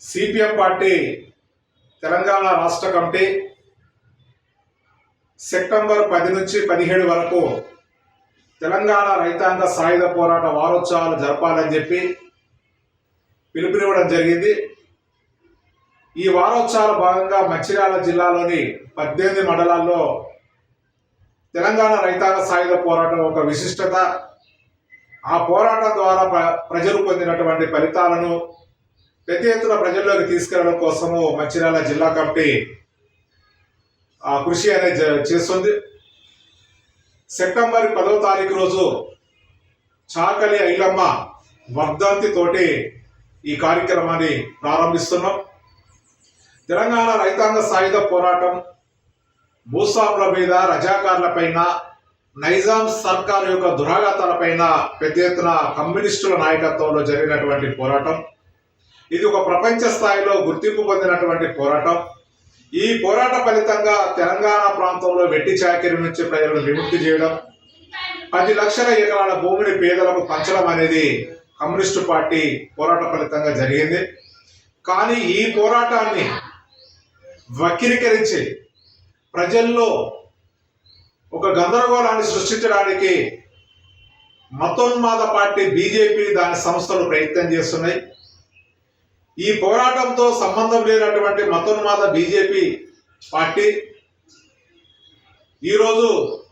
CPM party Telangana రాష్ట్ర committee September 10 నుంచి 17 వరకు తెలంగాణ రైతాంగ సాయుధ పోరాట వారోత్సవాలు జరపాలని చెప్పి పిలుపునివ్వడం జరిగింది. ఈ వారోత్సవాల భాగంగా మంచిర్యాల జిల్లాలోని 18 మండలాల్లో తెలంగాణ రైతాంగ సాయుధ పోరాటం ఒక విశిష్టత. ఆ పోరాటం ద్వారా ప్రజలు పొందినటువంటి ఫలితాలను పెద్ద ఎత్తున ప్రజల్లోకి తీసుకెళ్లడం కోసము మంచిర్యాల జిల్లా కమిటీ కృషి అనేది చేస్తుంది. సెప్టెంబర్ 10వ తారీఖు రోజు చాకలి ఐలమ్మ వర్ధంతి తోటి ఈ కార్యక్రమాన్ని ప్రారంభిస్తున్నాం. తెలంగాణ రైతాంగ సాయుధ పోరాటం భూస్వాముల మీద, రజాకార్ల పైన, నైజాం సర్కార్ యొక్క దురాఘాతాలపైన పెద్ద ఎత్తున కమ్యూనిస్టుల నాయకత్వంలో జరిగినటువంటి పోరాటం. ఇది ఒక ప్రపంచ స్థాయిలో గుర్తింపు పొందినటువంటి పోరాటం. ఈ పోరాట ఫలితంగా తెలంగాణ ప్రాంతంలో వెట్టి చాకిరి నుంచి ప్రజలను విముక్తి చేయడం, 10 లక్షల ఎకరాల భూమిని పేదలకు పంచడం అనేది కమ్యూనిస్టు పార్టీ పోరాట ఫలితంగా జరిగింది. కానీ ఈ పోరాటాన్ని వక్రీకరించి ప్రజల్లో ఒక గందరగోళాన్ని సృష్టించడానికి మతోన్మాద పార్టీ బీజేపీ దాని సంస్థలు ప్రయత్నం చేస్తున్నాయి. ఈ పోరాటంతో సంబంధం లేనటువంటి మతోన్మాద బీజేపీ పార్టీ ఈరోజు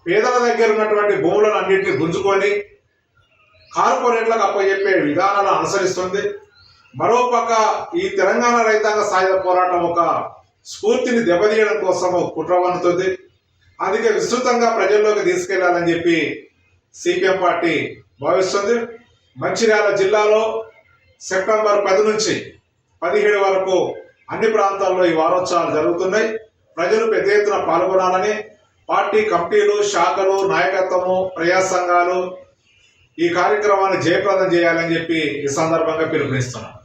పేదల దగ్గర ఉన్నటువంటి భూములను అన్నింటినీ గుంజుకొని కార్పొరేట్లకు అప్పచెప్పే విధానాలను అనుసరిస్తుంది. మరోపక్క ఈ తెలంగాణ రైతాంగ సాయుధ పోరాటం ఒక స్ఫూర్తిని దెబ్బతీయడం కోసం కుట్ర పన్నుతుంది. అందుకే విస్తృతంగా ప్రజల్లోకి తీసుకెళ్లాలని చెప్పి సిపిఎం పార్టీ భావిస్తుంది. మంచిర్యాల జిల్లాలో సెప్టెంబర్ 10 నుంచి 17 వరకు అన్ని ప్రాంతాల్లో ఈ వారోత్సవాలు జరుగుతున్నాయి. ప్రజలు పెద్ద ఎత్తున పాల్గొనాలని పార్టీ కమిటీలు, శాఖలు, నాయకత్వము, ప్రజా సంఘాలు ఈ కార్యక్రమాన్ని జయప్రదం చేయాలని చెప్పి ఈ సందర్భంగా పిలుపునిస్తున్నాం.